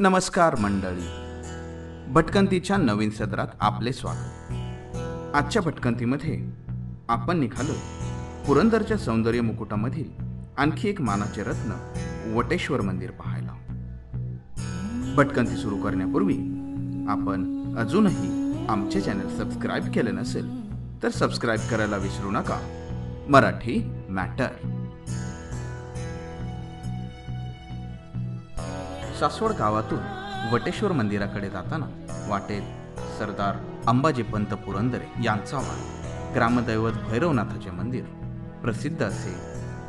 नमस्कार मंडळी, भटकंतीच्या नवीन सदरात आपले स्वागत. आजच्या भटकंतीमध्ये आपण निघालो पुरंदरच्या सौंदर्य मुकुटामधील आणखी एक मानाचे रत्न वटेश्वर मंदिर पाहायला. भटकंती सुरू करण्यापूर्वी आपण अजूनही आमचे चॅनल सबस्क्राईब केले नसेल तर सबस्क्राईब करायला विसरू नका. मराठी मॅटर. सासवड गावातून वटेश्वर मंदिराकडे जाताना वाटेत सरदार अंबाजी पंत पुरंदरे यांचा वाड, ग्रामदैवत भैरवनाथाचे मंदिर, प्रसिद्ध असे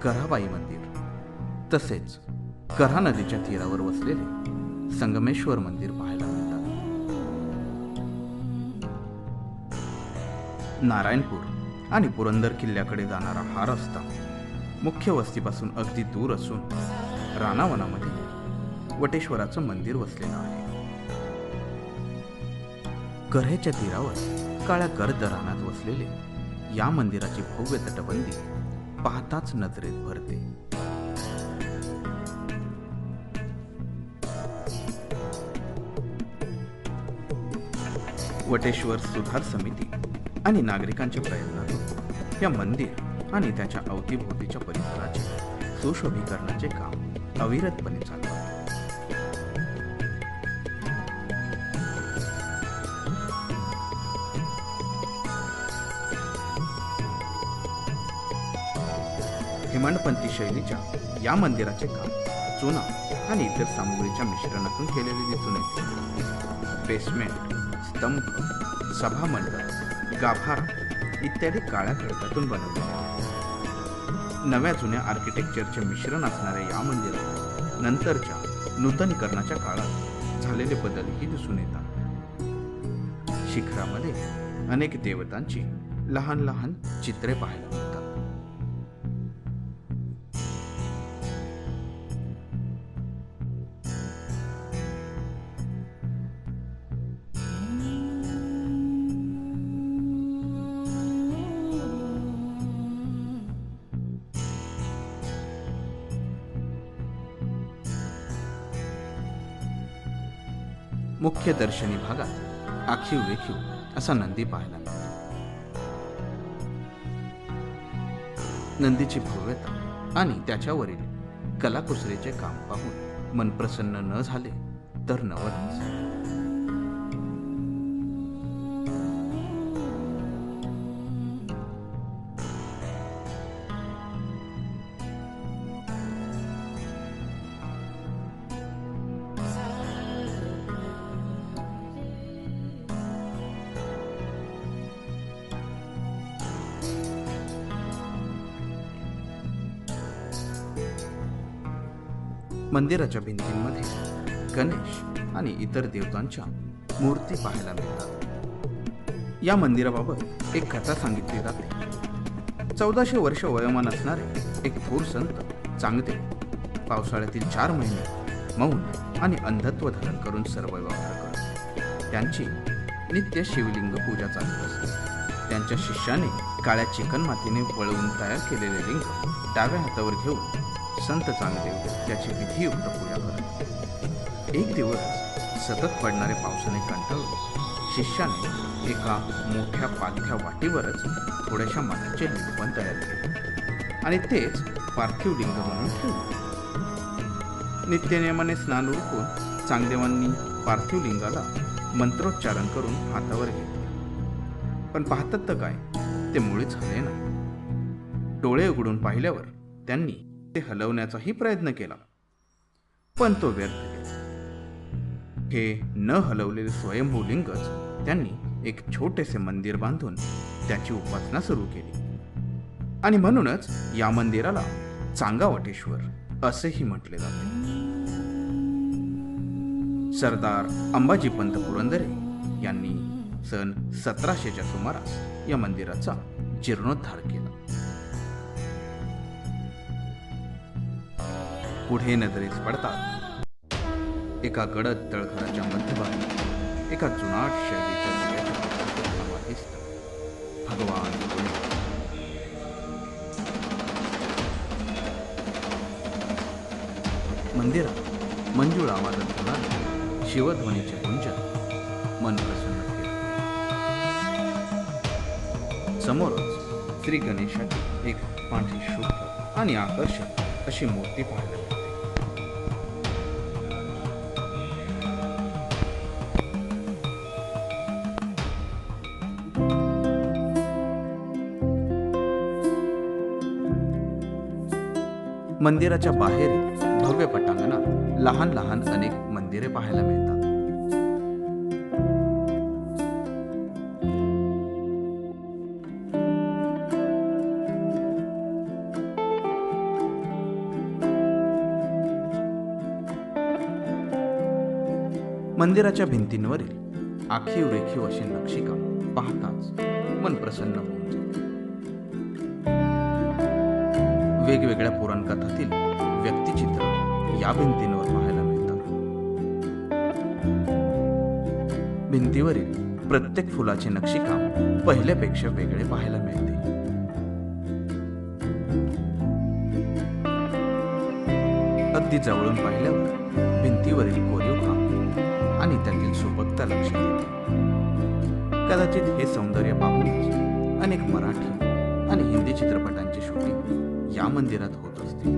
कऱ्हाबाई मंदिर, तसेच कऱ्हा नदीच्या तीरावर वसलेले संगमेश्वर मंदिर पाहायला मिळतात. नारायणपूर आणि पुरंदर किल्ल्याकडे जाणारा हा रस्ता मुख्य वस्तीपासून अगदी दूर असून रानावनामध्ये वटेश्वराचं मंदिर वसलेलं आहे. कऱ्ह्याच्या तीरावर काळ्या गर्द रानात वसलेले या मंदिराची भव्य तटबंदी पाहताच नजरेत भरते. वटेश्वर सुधार समिती आणि नागरिकांच्या प्रयत्नातून या मंदिर आणि त्याच्या अवतीभोवतीच्या परिसराचे सुशोभीकरणाचे काम अविरतपणे चालू आहे. हेमाडपंथी शैलीच्या या मंदिराचे काम चुना आणि इतर सामुग्रीच्या मिश्रणातून केलेले दिसून येते. बेसमेंट, स्तंभ, सभामंडप, गाभारा इत्यादी काळ्या खडकातून बनवलेले आहेत. नव्या जुन्या आर्किटेक्चरचे मिश्रण असणाऱ्या या मंदिरात नंतरच्या नूतनीकरणाच्या काळात झालेले बदलही दिसून येतात. शिखरामध्ये अनेक देवतांची लहान लहान चित्रे पाहायला मिळतात. मुख्य दर्शनी भागात आखीव रेखीव असा नंदी पाहायला मिळतो. नंदीची भव्यता आणि त्याच्यावरील कलाकुसरीचे काम पाहून मन प्रसन्न न झाले तर नवलच. मंदिराच्या भिंतींमध्ये गणेश आणि इतर देवतांच्या मूर्ती पाहायला मिळतात. या मंदिराबाबत एक कथा सांगितली जाते. 1400 वर्ष वयोमान असणारे एक थोर संत चांगदेव पावसाळ्यातील 4 महिने मौन आणि अंधत्व धारण करून सर्व व्यवहार करत. त्यांची नित्य शिवलिंग पूजा चालू असते. त्यांच्या शिष्याने काळ्या चिकन मातीने वळवून तयार केलेले लिंग डाव्या हातावर घेऊन संत चांगदेव त्याची विधियुक्त पूजा करत. एक दिवस सतत पडणाऱ्या पावसाने कंटाळून शिष्याने एका मोठ्या पालथ्या वाटीवरच थोड्याशा मातीचे लिंगण तयार केले आणि तेच पार्थिव लिंग म्हणून ठेवले. नित्यनियमाने स्नान उरकून चांगदेवांनी पार्थिव लिंगाला मंत्रोच्चारण करून हातावर घेतले. पण पाहतात तर काय, ते मुळीच हले नाही. डोळे उघडून पाहिल्यावर त्यांनी ते हलवण्याचाही प्रयत्न केला, पण तो व्यर्थ गेला. हे न हलवलेले स्वयंभू लिंगच त्यांनी एक छोटेसे मंदिर बांधून त्याची उपासना सुरू केली आणि म्हणूनच या मंदिराला चांगा वटेश्वर असेही म्हटले जाते. सरदार अंबाजी पंत पुरंदरे यांनी सन 1700च्या सुमारास या मंदिराचा जीर्णोद्धार केला. पुढे नजरेस पडतात एका गडद तळघराच्या मध्यभागी एका जुनाट शैलीच्या भगवान मंदिरात मंजूळ आवाजात होणारे शिवध्वनीचे गुंजन मन प्रसन्न केलं. समोरच श्री गणेशाची एक पांढरी शुभ्र आणि आकर्षक अशी मूर्ती पाहायला मिळते. मंदिराच्या बाहेर भव्य पटांगणात लहान लहान अनेक मंदिरे पाहायला मिळतात. मंदिराच्या भिंतींवरील आखीव रेखीव अशी नक्षीकाम पाहताच मन प्रसन्न होऊन जाते. वेगवेगळ्या पुराणकथातील व्यक्तिचित्र या भिंतींवर पाहायला मिळतात. भिंतीवरील प्रत्येक फुलाचे नक्षीकाम पहिल्यापेक्षा वेगळे पाहायला मिळते. अगदी जवळून पाहिल्यावर भिंतीवरील कोरीव काम आणि त्यातील सुबकता लक्षात येते. कदाचित हे सौंदर्य पाहूनच अनेक मराठी आणि हिंदी चित्रपटांचे शूटिंग या मंदिरात होत असते.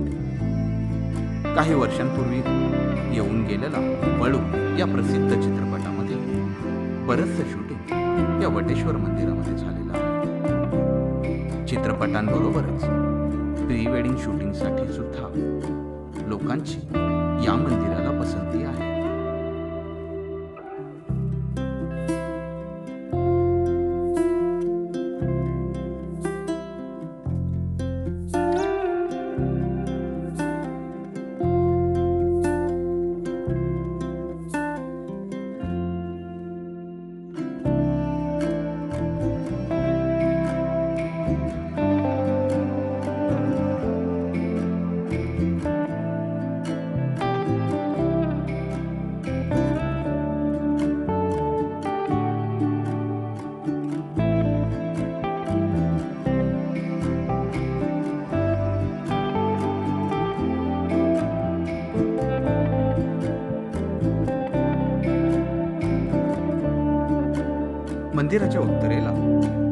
काही वर्षांपूर्वी येऊन गेलेला वळू या प्रसिद्ध चित्रपटामध्ये बरंचसं शूटिंग या वटेश्वर मंदिरामध्ये झालेलं आहे. चित्रपटांबरोबरच प्री वेडिंग शूटिंगसाठी सुद्धा लोकांची या मंदिराला पसंती आहे. मंदिराच्या उत्तरेला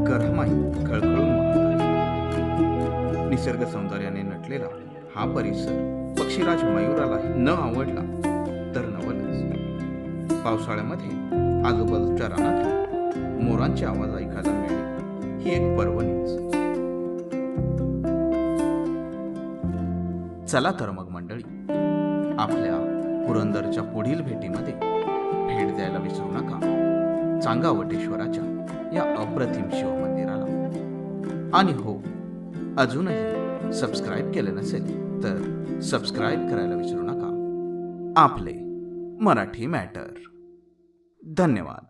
करमाई खळखळून वाहत आहे. निसर्ग सौंदर्याने नटलेला हा परिसर पक्षीराज मयूरालाही न आवडला तर नवलच. पावसाळ्यामध्ये आजूबाजूच्या रानात मोरांचे आवाज ऐकायला मिळणे ही एक पर्वणीच. चला तर मग मंडळी, आपल्या पुरंदरच्या पुढील भेटीमध्ये भेट द्यायला विसरू नका चांगावटेश्वराच्या या अप्रतिम शिव मंदिराला. आणि हो, अजूनही सबस्क्राईब केले नसेल तर सबस्क्राईब करायला विसरू नका. आपले मराठी मॅटर. धन्यवाद.